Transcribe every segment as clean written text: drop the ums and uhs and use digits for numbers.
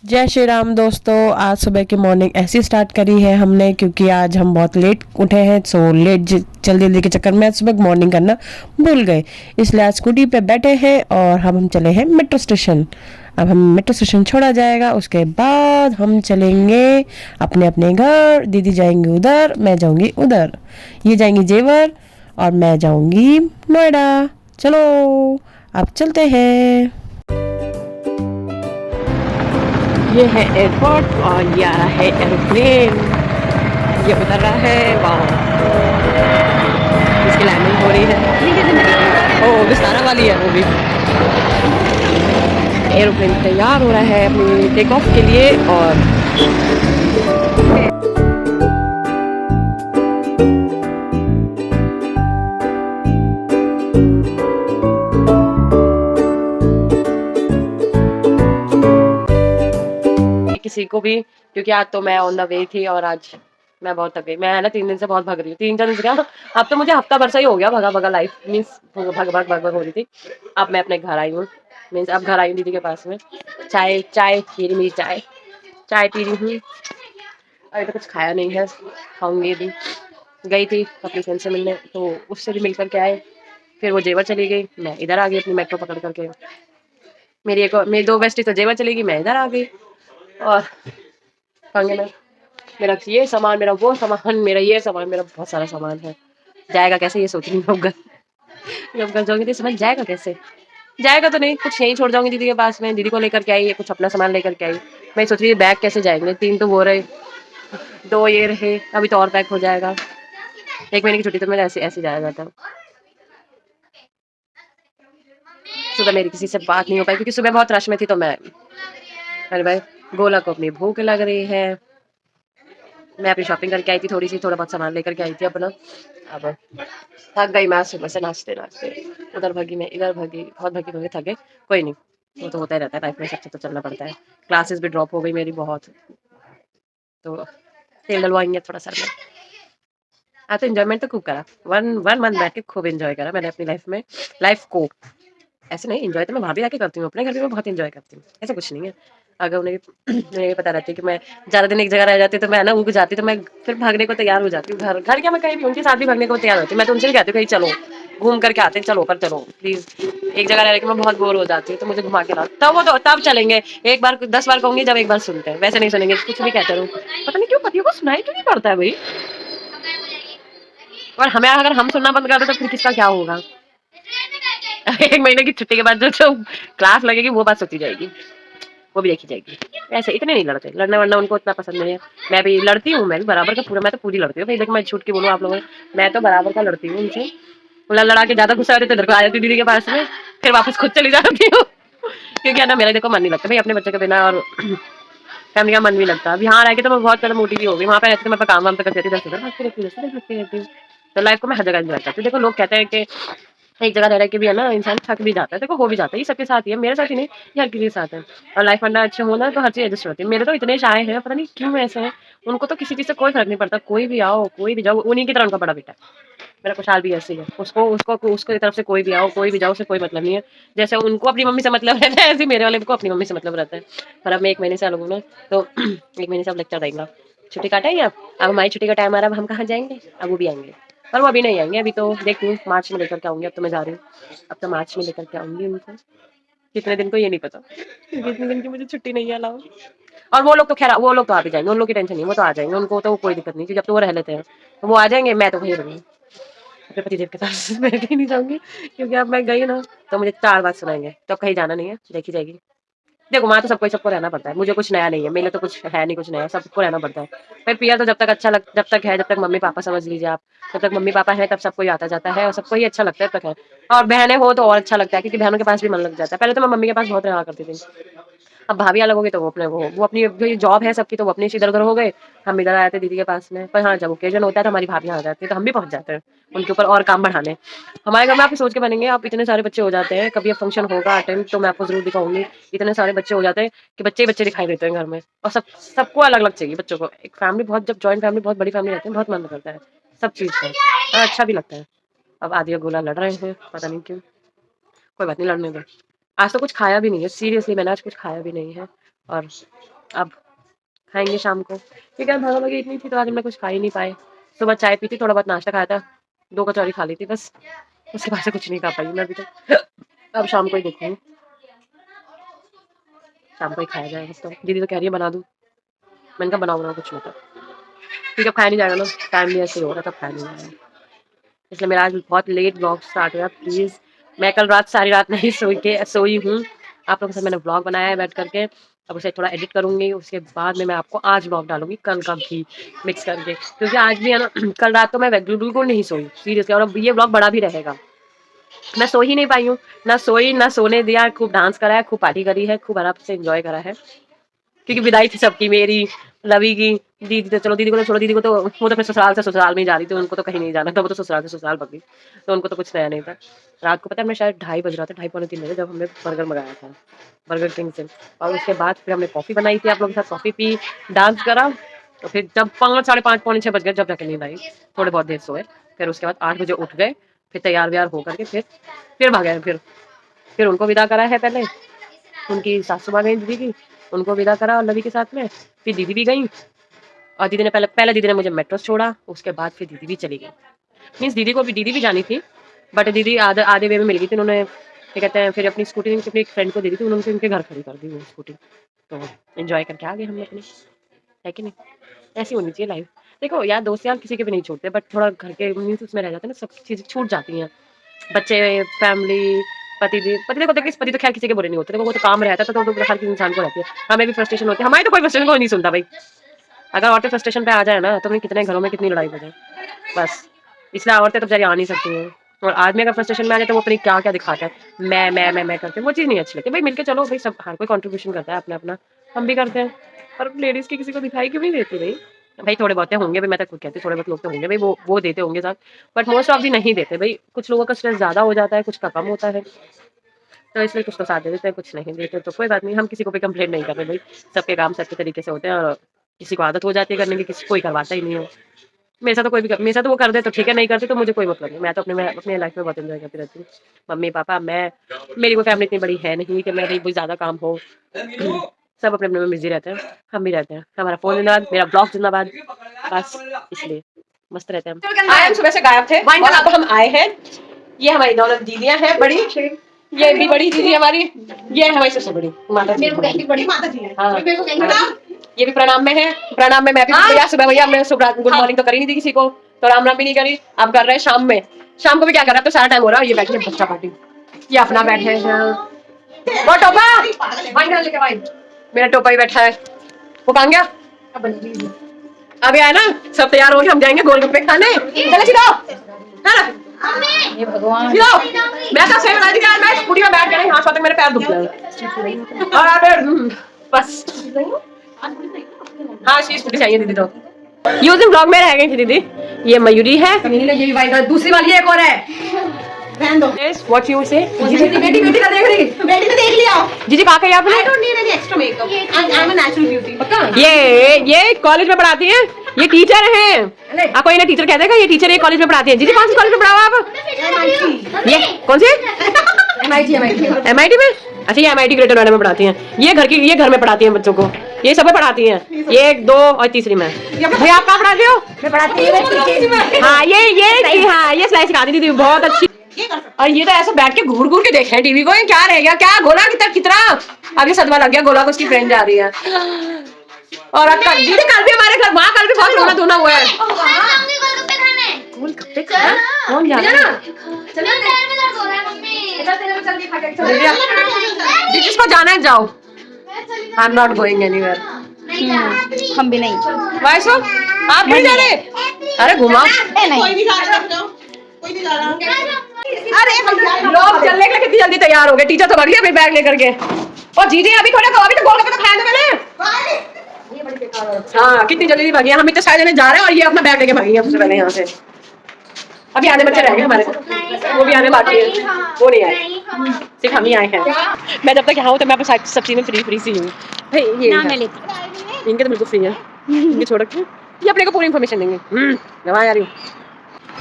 जय श्री राम दोस्तों। आज सुबह की मॉर्निंग ऐसी स्टार्ट करी है हमने क्योंकि आज हम बहुत लेट उठे हैं। सो लेट जल्दी जल्दी के चक्कर में आज सुबह मॉर्निंग करना भूल गए, इसलिए आज स्कूटी पे बैठे हैं और हम चले हैं मेट्रो स्टेशन। अब हम मेट्रो स्टेशन छोड़ा जाएगा, उसके बाद हम चलेंगे अपने अपने घर। दीदी जाएंगी उधर, मैं जाऊंगी उधर। ये जाएंगी जेवर और मैं जाऊंगी नोएडा। चलो अब चलते हैं। ये है एयरपोर्ट और ये आ रहा है एरोप्लेन। ये उतर रहा है, वाह। इसकी लैंडिंग हो रही है। ओ विस्तारा वाली है वो भी। एरोप्लेन तैयार हो रहा है अपनी टेक ऑफ के लिए। और किसी को भी, क्योंकि आज तो मैं ऑन द वे थी और आज मैं बहुत थक गई। मैं है ना 3 दिन से बहुत भग रही हूँ। 3-4 दिन से क्या, अब तो मुझे हफ्ता भर से ही हो गया भगा भगा लाइफ मीन्स भग हो रही थी। अब मैं अपने घर आई हूँ, मीन्स अब घर आई हूँ दीदी के पास में। चाय चाय पी रही, मेरी चाय चाय पी रही हूँ। अभी तो कुछ खाया नहीं है, खाऊंगी अभी। गई थी अपनी फ्रेंड से मिलने, तो उससे भी मिल करके आए। फिर वो जेवर चली गई, मैं इधर आ गई अपनी मेट्रो पकड़ करके। मेरी 2 बेस्टी तो जेवर चली गई, मैं इधर आ गई। और पंगे में मेरा ये सामान, मेरा वो सामान, मेरा ये सामान, मेरा बहुत सारा सामान है। जाएगा कैसे ये सोच रही हूँ। जब घर जाऊंगी तो समझ जाएगा कैसे। जाएगा तो नहीं, कुछ यहीं छोड़ जाऊंगी दीदी के पास में। दीदी को लेकर के आई, कुछ अपना सामान लेकर के आई। मैं सोच रही हूँ बैग कैसे जाएंगे, 3 तो वो रहे, 2 ये रहे, अभी तो और पैक हो जाएगा। 1 महीने की छुट्टी तो मेरा ऐसे ऐसे जाया था। सुबह मेरी किसी से बात नहीं हो पाई क्योंकि सुबह बहुत रश में थी। तो मैं, अरे भाई, गोला को अपनी भूख लग रही है। मैं अपनी शॉपिंग करके आई थी, थोड़ी सी थोड़ा बहुत सामान लेकर के आई थी अपना। अब थक गई मैं सुबह से नाचते नाचते। उधर भगी मैं इधर भगी, बहुत भगी थक गई। कोई नहीं, वो तो होता ही रहता है लाइफ में, सबसे तो चलना पड़ता है। क्लासेस भी ड्रॉप हो गई मेरी बहुत, तो तेल डलवाएंगे थोड़ा सर में। हाँ तो एंजॉयमेंट तो खूब करा। वन मंथ बैठ के खूब एंजॉय करा मैंने अपनी लाइफ को। ऐसे नहीं, एंजॉय तो मैं वहाँ भी जाके करती हूँ, अपने घर भी मैं बहुत एंजॉय करती हूँ, ऐसा कुछ नहीं है। अगर उन्हें उन्हें पता रहती है कि मैं ज़्यादा दिन एक जगह रह जाती तो मैं ना उनको जाती तो मैं फिर भागने को तैयार हो जाती हूँ। घर घर क्या, मैं कहीं भी उनके साथ भी भागने को तैयार होती हूँ। मैं तो उनसे भी कहती हूँ कहीं चलो घूम करके आते हैं, चलो पर चलो प्लीज़। एक जगह रह के मैं बहुत बोर हो जाती हूँ, तो मुझे घुमा के लाओ, तब वो तो तब चलेंगे। एक बार 10 बार कहूँगी जब एक बार सुनते हैं, वैसे नहीं सुनेंगे, कुछ भी कहते रहो। पता नहीं क्यों पतियों को सुनाई क्यों नहीं पड़ता है भाई। और हमें अगर हम सुनना बंद कर दो तो फिर किसका क्या होगा। 1 महीने की छुट्टी के बाद जो क्लास लगेगी वो बात सोची जाएगी, वो भी देखी जाएगी। ऐसे इतने नहीं लड़ते, लड़ना वरना उनको इतना पसंद नहीं है। मैं भी लड़ती हूँ, मैं भी बराबर का पूरा, मैं तो पूरी लड़ती हूँ भाई। देखो मैं झूठ के बोलूँ आप लोगों, मैं तो बराबर का लड़ती हूँ उनसे। लड़ा के ज्यादा गुस्सा होती तो इधर को आ जाती दीदी के पास में, फिर वापस खुद चली जाती हूँ। क्योंकि है ना मेरा देखो मन नहीं लगता भाई अपने बच्चे के बिना, और फैमिली का मन भी लगता है। अब यहाँ रह के तो मैं बहुत ज्यादा मोटी भी हो गई, वहाँ पे रहती तो मैं काम वाम तो करती रहती, 10 भागती रहती रहती हूँ। तो लाइफ को मैं हर जगह एंजॉय करती हूँ। देखो लोग कहते हैं कि एक जगह रह के भी है ना इंसान थक भी जाता है, देखो हो भी जाता है। ये सबके साथ ही है, मेरे साथ ही नहीं, ये हर किसी के साथ है। और लाइफ पार्टनर अच्छे होना तो हर चीज एडजस्ट होती है। मेरे तो इतने शाये हैं, पता नहीं क्यों ऐसे हैं। उनको तो किसी चीज से कोई फर्क नहीं पड़ता, कोई भी आओ कोई भी जाओ, उन्हीं की तरह उनका बड़ा बेटा है। मेरा खुशहाल भी ऐसे ही है, उसको उसको उसको तरफ से कोई भी आओ कोई भी जाओ, उसे कोई मतलब नहीं है। जैसे उनको अपनी मम्मी से मतलब रहता है, ऐसे ही मेरे वाले को अपनी मम्मी से मतलब रहता है। पर अब मैं 1 महीने से अलग हूँ ना, तो 1 महीने से अब लेक्चर देंगे। छुट्टी काटेंगे अब हमारी छुट्टी का टाइम आ रहा है, अब हम कहाँ जाएंगे, अब वो भी आएंगे। पर वो अभी नहीं आएंगे, अभी तो देखती हूँ मार्च में लेकर के आऊंगी। अब तो मैं जा रही हूँ, अब तो मार्च में लेकर के आऊंगी उनको। कितने दिन को ये नहीं पता, क्योंकि इतने दिन की मुझे छुट्टी नहीं है अलाउ। और वो लोग तो खैर, वो लोग तो आ भी जाएंगे, उन लोग की टेंशन नहीं, वो तो आ जाएंगे, उनको तो कोई दिक्कत नहीं, क्योंकि जब तो वो रह लेते हैं तो वो आ जाएंगे। मैं तो वहीं रहूंगी अपने पतिदेव के पास। मैं कहीं नहीं जाऊंगी, क्योंकि अब मैं गई ना तो मुझे 4 बात सुनाएंगे, तो अब कहीं जाना नहीं है, देखी जाएगी। देखो वहाँ तो सबको रहना पड़ता है, मुझे कुछ नया नहीं है, मेरे लिए तो कुछ है नहीं, कुछ नया, सबको रहना पड़ता है। पर पिया तो जब तक अच्छा जब तक है, जब तक मम्मी पापा समझ लीजिए आप, जब तक मम्मी पापा है तब सबको ही आता जाता है और सबको ही अच्छा लगता है, तब तक है। और बहनें हो तो और अच्छा लगता है, क्योंकि बहनों के पास भी मन लग जाता है। पहले तो मैं मम्मी के पास बहुत रहा करती थी, अब भाभी अलग हो गई तो वो अपनी जो जॉब है सबकी, तो वो अपनी इधर उधर हो गए। हम इधर आए थे दीदी के पास में। पर हाँ, जब ओकेजन होता है तो हमारी भाभी आ जाती है, तो हम भी पहुंच जाते हैं उनके ऊपर और काम बढ़ाने। हमारे घर में आप सोच के बनेंगे, आप इतने सारे बच्चे हो जाते हैं, कभी अब फंक्शन होगा अटेंड तो मैं आपको जरूर दिखाऊंगी। इतने सारे बच्चे हो जाते हैं कि बच्चे ही बच्चे दिखाई देते हैं घर में, और सबको अलग अलग चाहिए बच्चों को। एक फैमिली बहुत, जब जॉइंट फैमिली बहुत बड़ी फैमिली रहती है, बहुत मन करता है सब चीज का, और अच्छा भी लगता है। अब आदिया गोला लड़ रहे हैं, पता नहीं क्यों। कोई बात नहीं, लड़ने दो। आज तो कुछ खाया भी नहीं है, सीरियसली मैंने आज कुछ खाया भी नहीं है। और अब खाएंगे शाम को, क्योंकि आज भागा भागी इतनी थी तो आज हमने कुछ खा ही नहीं पाए। सुबह चाय पी थी, थोड़ा बहुत नाश्ता खाया था, 2 कचौरी खा ली थी बस, उसके बाद से कुछ नहीं खा पाई मैं अभी तक। अब शाम को ही देखूंगी, शाम को ही खाया जाएगा। तो दीदी तो कह रही है बना दूं, मैंने कहा बनाओ कुछ मतलब, क्योंकि अब खाया नहीं जाएगा ना, टाइम भी ऐसे ही हो रहा है, तब खाया नहीं जाएगा। इसलिए मेरा आज बहुत लेट व्लॉग स्टार्ट हुआ। प्लीज़, मैं कल रात सारी रात नहीं सोई हूँ, आप लोगों के साथ मैंने व्लॉग बनाया है बैठ करके। अब उसे थोड़ा एडिट करूँगी, उसके बाद में मैं आपको आज व्लॉग डालूंगी कल का भी मिक्स करके, क्योंकि आज भी है ना कल रात को मैं बिल्कुल नहीं सोई सीरियसली, और अब ये व्लॉग बड़ा भी रहेगा। मैं सो ही नहीं पाई हूँ, ना सोई ना सोने दिया, खूब डांस करा है, खूब पार्टी करी है, खूब आराम से एंजॉय करा है, क्योंकि विदाई थी सबकी, मेरी, रवि की, दीदी तो चलो दीदी को तो छोड़ो, दीदी को तो वो तो अपने ससुराल से ससुराल में ही जा रही थी, उनको तो कहीं नहीं जाना था, वो तो ससुराल से ससुराल भग गई, तो उनको तो कुछ नया नहीं था। रात को पता है हमें शायद 2:30 बज रहा था, 2:30 पौने 3 बजे, जब हमने बर्गर मंगाया था बर्गर किंग से, और उसके बाद फिर हमने कॉफ़ी बनाई थी, आप लोगों के साथ कॉफ़ी पी, डांस करा, तो फिर जब 5, 5:30, पौने 6 बज गए, जब जाके नींद आई, थोड़े बहुत देर सोए, फिर उसके बाद 8 बजे उठ गए, फिर तैयार व्यार होकर के फिर भागे, फिर उनको विदा करा है, पहले उनकी सासू माँ गई दीदी की, उनको विदा करा और लवी के साथ में, फिर दीदी भी गई, और दीदी ने पहले दीदी ने मुझे मेट्रो छोड़ा, उसके बाद फिर दीदी भी चली गई। मीन्स दीदी भी जानी थी, बट दीदी आधे वे में मिल गई थी, उन्होंने क्या कहते हैं, फिर अपनी स्कूटी अपनी एक फ्रेंड को दे दी थी, उन्होंने उनके घर खड़ी कर दी वो स्कूटी, तो एंजॉय करके आ गए हम अपनी, है कि नहीं? ऐसी होनी चाहिए लाइफ। देखो यार, दोस्त यार किसी के भी नहीं छूटते, बट थोड़ा घर के मीन्स उसमें रह जाते हैं ना, सब चीज़ें छूट जाती हैं, बच्चे, फैमिली, पति तो खैर किसी के बुरे नहीं होते, देखो वो तो काम रहता है, तो हर किसी इंसान को रहती है, हमें भी फ्रस्ट्रेशन होती है, हमारी तो कोई फ्रस्ट्रेशन कोई नहीं सुनता भाई, अगर औरतें फ्रस्ट्रेशन पे आ जाए ना, तो कितने घरों में कितनी लड़ाई हो जाए, बस इसलिए औरतें तो बेचारी आ नहीं सकती हैं, और आदमी अगर फ्रस्ट्रेशन में आ जाए तो वो अपनी क्या क्या दिखाता है, मैं करते, वो चीज़ नहीं अच्छी लगती भाई, मिलके चलो भाई, सब हर कोई कॉन्ट्रीब्यूशन करता है अपना अपना, हम भी करते हैं, पर लेडीज़ की किसी को दिखाई क्यों नहीं देती भाई? भाई थोड़े बहुत होंगे भाई, मैं तो खुद कहती हूँ थोड़े बहुत लोग तो होंगे भाई, वो देते होंगे साथ, बट मोस्ट ऑफ दी नहीं देते भाई, कुछ लोगों का स्ट्रेस ज़्यादा हो जाता है, कुछ का कम होता है, तो इसलिए कुछ तो साथ दे देते हैं, कुछ नहीं देते, तो कोई बात नहीं, हम किसी को भी कंप्लेंट नहीं कर रहे भाई, सबके काम सबके तरीके से होते हैं, और किसी को आदत हो जाती है करने की, किसी कोई करवाता ही नहीं है। मेरे साथ तो कोई भी मेरे साथ तो वो कर दे तो ठीक है, नहीं करते तो मुझे कोई मतलब नहीं, मैं तो अपने लाइफ में बहुत एंजॉय करती रहती हूँ, मम्मी पापा मैं, मेरी कोई फैमिली इतनी बड़ी है नहीं कि मेरा कोई ज़्यादा काम हो, सब अपने अपने में बिजी रहते हैं, हम भी रहते हैं, हमारा फोन जिंदाबाद, मेरा ब्लॉग जिंदाबाद, बस इसलिए मस्त रहते हैं। आए हम सुबह से गायब थे और अब हम आए हैं, ये हमारी दोनों दीदियां हैं बड़ी, ये भी बड़ी दीदी हमारी, ये हमारी सबसे बड़ी माता जी, बड़ी माता जी है, हाँ, ये भी प्रणाम में है, प्रणाम में मैं भी भैया सुबह भैया हमने सुबह गुड मॉर्निंग तो करी नहीं थी किसी को, तो राम राम भी नहीं करी, अब कर रहे हैं शाम में, शाम को भी क्या कर रहा है, तो सारा टाइम हो रहा है, ये बैठे बच्चा पार्टी, ये अपना बैठे हैं, वो टोपा भाई डाल लेके भाई, मेरा टोपा ही बैठा है, वो कहाँ गया, अभी आया ना, सब तैयार हो गए, हम जाएंगे गोलगप्पे खाने, चलो चिरो, ये भगवान, मैं तो सेम राजी यार, मैं स्कूटी में बैठ गया, हाथ तक मेरे पैर दुख गए, और फिर बस, हाँ स्कूटी चाहिए दीदी, तो ये उस दिन ब्लॉग में रह गई थी दीदी, ये मयूरी है, ये भी भाई दूसरी वाली एक और है, What you say? बेटी का देख रही, बेटी को देख लिया, जीजी कहाँ गई आपने? I don't need any extra makeup. I'm a natural beauty. पक्का? ये कॉलेज में पढ़ाती हैं, ये टीचर हैं, आपको इन्हें टीचर कहते हैं, ये टीचर ये कॉलेज में पढ़ाती हैं, जीजी कौन सी कॉलेज में पढ़ाओ आप? ये कौन सी? MIT में, अच्छा ये MIT ग्रेटर नोएडा में पढ़ाती हैं, ये घर में पढ़ाती हैं बच्चों को, ये सब में पढ़ाती हैं, 1, 2 और तीसरी में, भाई आप कहाँ पढ़ाते हो? मैं पढ़ाती हूँ, हाँ ये सिलाई सिखाती थी बहुत अच्छी, और ये तो ऐसा बैठ के घूर के देखे हैं टीवी को, ये क्या रह गया, क्या गोला कितना अभी सदमा लग गया, गोला को उसकी फ्रेंड जा रही है, और दीदी कल भी हमारे घर वहाँ कल भी बहुत रोना धोना हुआ है, गोलगप्पे खाने कौन जा रहा है, जिसको जाना है जाओ, I am not going anywhere, हम भी नहीं, वाई सो आप नहीं जा रहे, अरे घुमाओ, कोई नहीं जा रहा, अरे लोग चलने के लिए कितनी जल्दी तैयार हो गए, टीचर तो भाग लिया बैग लेकर के, और जीजी अभी थोड़ा अभी तो गोलगप्पे तो खाया था मैंने, हाँ कितनी जल्दी भागी, हम इतने सारे जने जा रहे हैं और ये अपना बैग लेके भागी है सबसे पहले यहाँ से, अभी आने बच्चे रह गए हमारे, वो भी आने बाकी है, वो नहीं आए, सिर्फ हम ही आए हैं, मैं जब तक यहाँ हूँ तो मैं सब चीजें फ्री सी हूँ, इनके तो बिल्कुल फ्री है, इनके छोड़ के ये अपने को पूरी इन्फॉर्मेशन देंगे, मैं आ रही हूँ,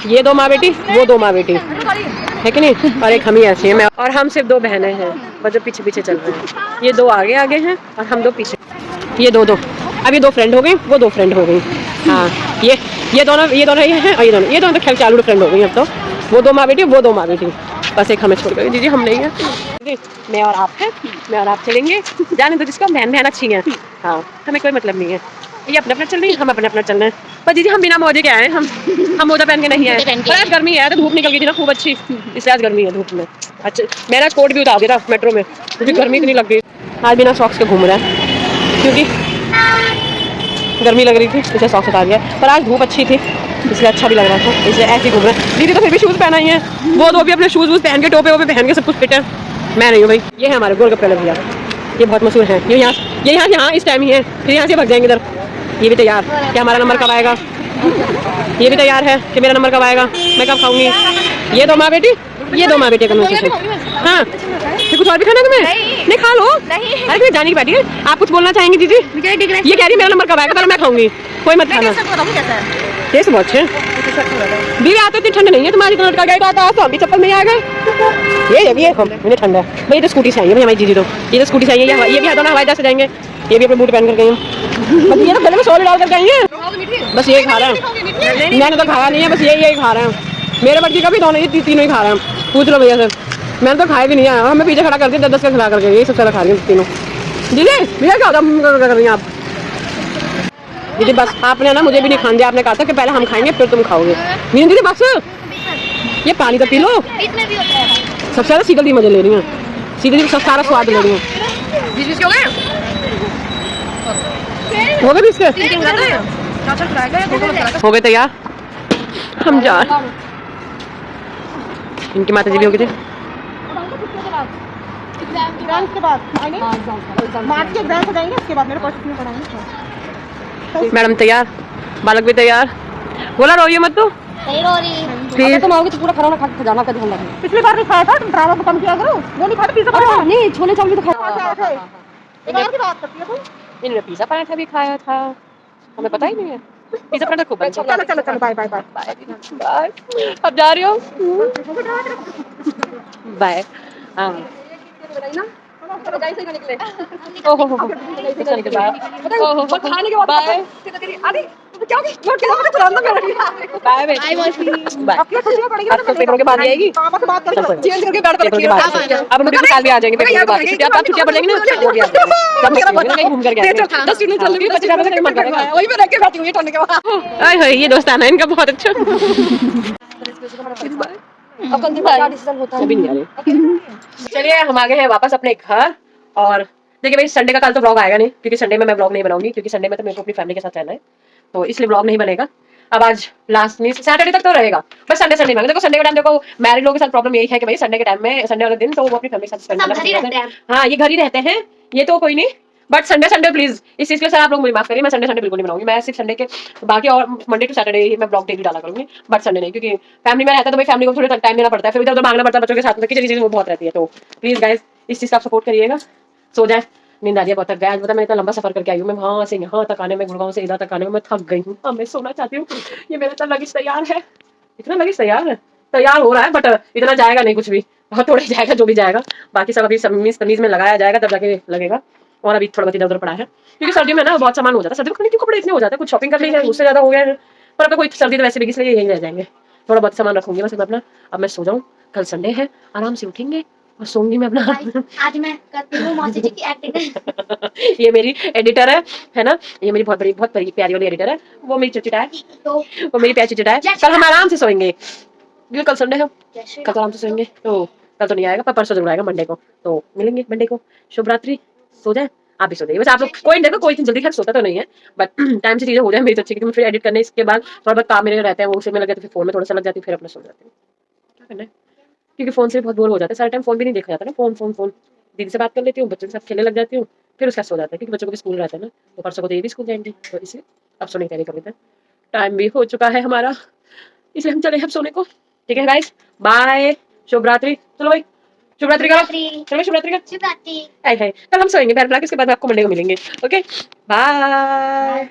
ये 2 माँ बेटी, वो 2 माँ बेटी है कि नहीं, और एक हम ही ऐसे हैं, और हम सिर्फ 2 बहनें हैं, बस जो पीछे चल रहे हैं, ये 2 आगे हैं और हम 2 पीछे। ये दो दो, अब ये 2 फ्रेंड हो गई, वो 2 फ्रेंड हो गई। हाँ ये दोनों ये हैं, और ये दोनों तो खेल चालू फ्रेंड हो गई अब तो। वो 2 माँ बेटी, वो 2 माँ बेटी, बस एक हमें छोड़ गई। दीदी हम नहीं है, मैं और आप है, मैं और आप चलेंगे, जाने दो जिसको, बहन बहन अच्छी है। हाँ हमें कोई मतलब नहीं है, ये अपना अपना चल रही है, हम अपना अपना चल रहे हैं। पर दीदी हम बिना मोजे के आए हैं, हम मोजा पहन के नहीं आए। पर आज गर्मी है, तो धूप निकल गई थी ना खूब अच्छी, इसलिए आज गर्मी है धूप में। अच्छा मेरा कोट भी उतार दिया था मेट्रो में, क्योंकि गर्मी इतनी लग गई। आज बिना सॉक्स के घूम रहा है, क्योंकि गर्मी लग रही थी, इसलिए सॉक्स उतार दिया। पर आज धूप अच्छी थी, इसलिए अच्छा भी लग रहा था, इसलिए ऐसे ही घूम रहे हैं। दीदी तो फिर भी शूज़ पहना ही है, वो तो अभी अपने शूज़ वूज़ पहन के, टोपे वोपे पहन के सब कुछ फिट है। मैं नहीं हूँ भाई। ये है हमारे गोलगप्पे भैया, ये बहुत मशहूर है। ये यहाँ इस टाइम ही है, फिर यहाँ से भाग जाएंगे इधर। ये भी तैयार कि हमारा नंबर कब आएगा, ये भी तैयार है कि मेरा नंबर कब आएगा, मैं कब खाऊंगी। ये 2 माँ बेटी, ये 2 माँ बेटी करना चाहिए। हाँ फिर कुछ और भी खाना है तुम्हें? नहीं खा लो। अरे फिर जाने की बैठी है, आप कुछ बोलना चाहेंगे दीदी? ये कह रही मेरा नंबर कब आएगा, पहले मैं खाऊंगी, कोई मत खाना। टेस्ट बहुत अच्छे दीदी, आते इतनी ठंड नहीं है तुम्हारी, इतना लटका गया था तो हम भी चप्पल में आ गए। ये हम मुझे ठंडा है भाई, तो स्कूटी से आई है भाई हमारी दीदी, तो ये तो स्कूटी से आई है। ये भी आता ना हवाई जहाज से जाएंगे, ये भी अपने बूट पहन कर गई हैं, बस ये तो गले में सोल डाल कर गई हैं, बस यही खा रहे हैं। मैंने तो खाया नहीं है, बस यही खा रहे हैं। मेरे बच्ची का भी दोनों ये तीनों ही खा रहे हैं, पूछ लो भैया से। मैंने तो खाया भी नहीं है, हमें पीछे खड़ा करती 10-10 का खिला करके, ये सब सारा खा रही हूँ तीनों। दीदी भैया क्या होता कर रही हैं आप? दीदी बस आपने ना मुझे भी नहीं खाने दिया, आपने कहा था कि पहले हम खाएंगे फिर तुम खाओगे। नहीं दीदी बस, ये पानी तो पी लो। सबसे ज्यादा सीधल दी मजे ले रही हैं, सीधल दी सारा स्वाद ले रही हैं। हो गए इसके, हो गए तैयार, हम जा। इनकी माता जी भी हो गई थी। मैडम तैयार, बालक भी तैयार। बोला रोइए मत तो, फिर तुम आओगे तो पूरा खाना खा के जाना कभी हम लगे। पिछली बार भी खाया था, तुम ड्रामा कम किया करो, वो नहीं खाते पिज़्ज़ा पराठा। नहीं छोले चावल भी तो खाया था। एक बार की बात करती है तुम, इन्होंने पिज़्ज़ा पराठा भी खाया था, हमें पता ही नहीं है। पिज़्ज़ा पराठा खूब अच्छा। चलो बाय बाय बाय बाय, अब जा रही हो बाय। हाँ ओहो खाने के बाद बाय आपको पेपरों के बाद ही आएगी, चेंज करके बैठ कर अब मुझे साल भी आ जाएंगे पेपरों के बाद, छुट्टियां पड़ जाएंगी ना, वो भी आ जाएंगे, कहीं घूम करके आएंगे। 10 मिनट चल रही है, मन करेगा वही में रह के बैठी हुई है ठंड के बाद। आय हाय ये दोस्ताना है इनका बहुत अच्छा। अब कल क्या डिसीजन होता है अभी नहीं आ रही। चलिए हम आ गए हैं वापस अपने घर, और देखिए भाई संडे का कल तो व्लॉग आएगा नहीं, क्योंकि संडे में मैं व्लॉग नहीं बनाऊंगी, क्योंकि संडे में तो मेरे को अपनी फैमिली के साथ रहना है, तो इसलिए व्लॉग नहीं बनेगा। अब आज लास्ट नहीं, सैटरडे तक तो रहेगा, बस संडे में देखो, संडे के टाइम देखो मैरिड लोगों के साथ प्रॉब्लम यही है कि भाई संडे के टाइम में, संडे वाले दिन तो वो अपनी फैमिली के साथ स्पेंड करना है। हाँ ये घर ही रहते हैं, ये तो कोई नहीं, बट संडे प्लीज इस चीज के साथ आप लोग मुझे माफ करिए, मैं संडे बिल्कुल नहीं बनाऊंगी, मैं सिर्फ संडे के, बाकी और मंडे टू सैटरडे ही मैं ब्लॉग डेली डाला करूंगी, बट संडे नहीं, क्योंकि फैमिली में रहता है तो भाई फैमिली को थोड़ा टाइम देना पड़ता है, फिर इधर उधर मांगना पड़ता है बच्चों के साथ, किसी चीज वो बहुत रहती है, तो प्लीज गाइस इस चीज का सपोर्ट करिएगा। सो जाए, नींद आ रही है बहुत, गया पता मैं इतना लंबा सफर करके आई हूँ, मैं वहां से यहाँ तक आने में, गुड़गांव से इधर तक आने में मैं थक गई हूँ, मैं सोना चाहती हूँ। ये मेरा इतना लगेज तैयार है, इतना लगेज तैयार हो रहा है, बट इतना जाएगा नहीं कुछ भी, बहुत थोड़ा जाएगा जो भी जाएगा, बाकी सब अभी तमीज में लगाया जाएगा तब जाके लगेगा, और अभी थोड़ा बहुत इधर उधर पड़ा है, क्योंकि सर्दी में ना बहुत सामान हो जाता है, सर्दी में क्यों कपड़े इतने हो जाते हैं, कुछ शॉपिंग कर ली है उससे ज्यादा हो गया है, पर अब कोई सर्दी तो वैसे भी इसलिए यही रह जाएंगे, थोड़ा बहुत सामान रखूंगी बस मैं अपना। अब मैं सो जाऊँ, कल संडे है, आराम से उठेंगे और सोऊंगी मैं अपना। आज मैं करती हूँ मौसी जी की एक्टिंग। ये मेरी एडिटर है ना, ये मेरी बहुत बड़ी प्यारी वाली एडिटर है, वो मेरी चिचिटा है, वो मेरी प्यारी चिचिटा है। कल हम आराम से सोएंगे, क्योंकि कल संडे है, कल आराम से सोएंगे, तो कल तो नहीं आएगा पर परसों जरूर आएगा, मंडे को तो मिलेंगे, मंडे को। शुभ रात्रि, सो जाए, आप भी सो जाइए, बस आप लोग कोई देखो, कोई जल्दी खैर सोता तो नहीं है, बट टाइम से चीजें हो जाए मेरी तो अच्छी, क्योंकि फिर एडिट करने इसके बाद थोड़ा बहुत काम मेरे रहते हैं, वो उसी में लगे तो फिर फोन में थोड़ा सा लग जाती है, फिर अपना सो जाती हूँ, क्या करना है, क्योंकि फोन से बहुत बोर हो जाता है, सारा टाइम फोन भी नहीं देखा जाता ना, फोन दीदी से बात कर लेती हूँ, बच्चों के साथ खेलने लग जाती हूँ, फिर उसका सो जाता है, क्योंकि बच्चों को भी स्कूल रहता है ना, तो परसों को तो ये भी स्कूल जाएंगे, तो इसलिए अब सोने की तैयारी कर लेते हैं, टाइम भी हो चुका है हमारा, इसलिए हम चले अब सोने को। ठीक है गाइस, बाय, शुभ रात्रि। चलो भाई शुभ रात्रि करो, चलो शुभ रात्रि का, कल हम सोएंगे, उसके बाद आपको मंडे को मिलेंगे। Okay bye.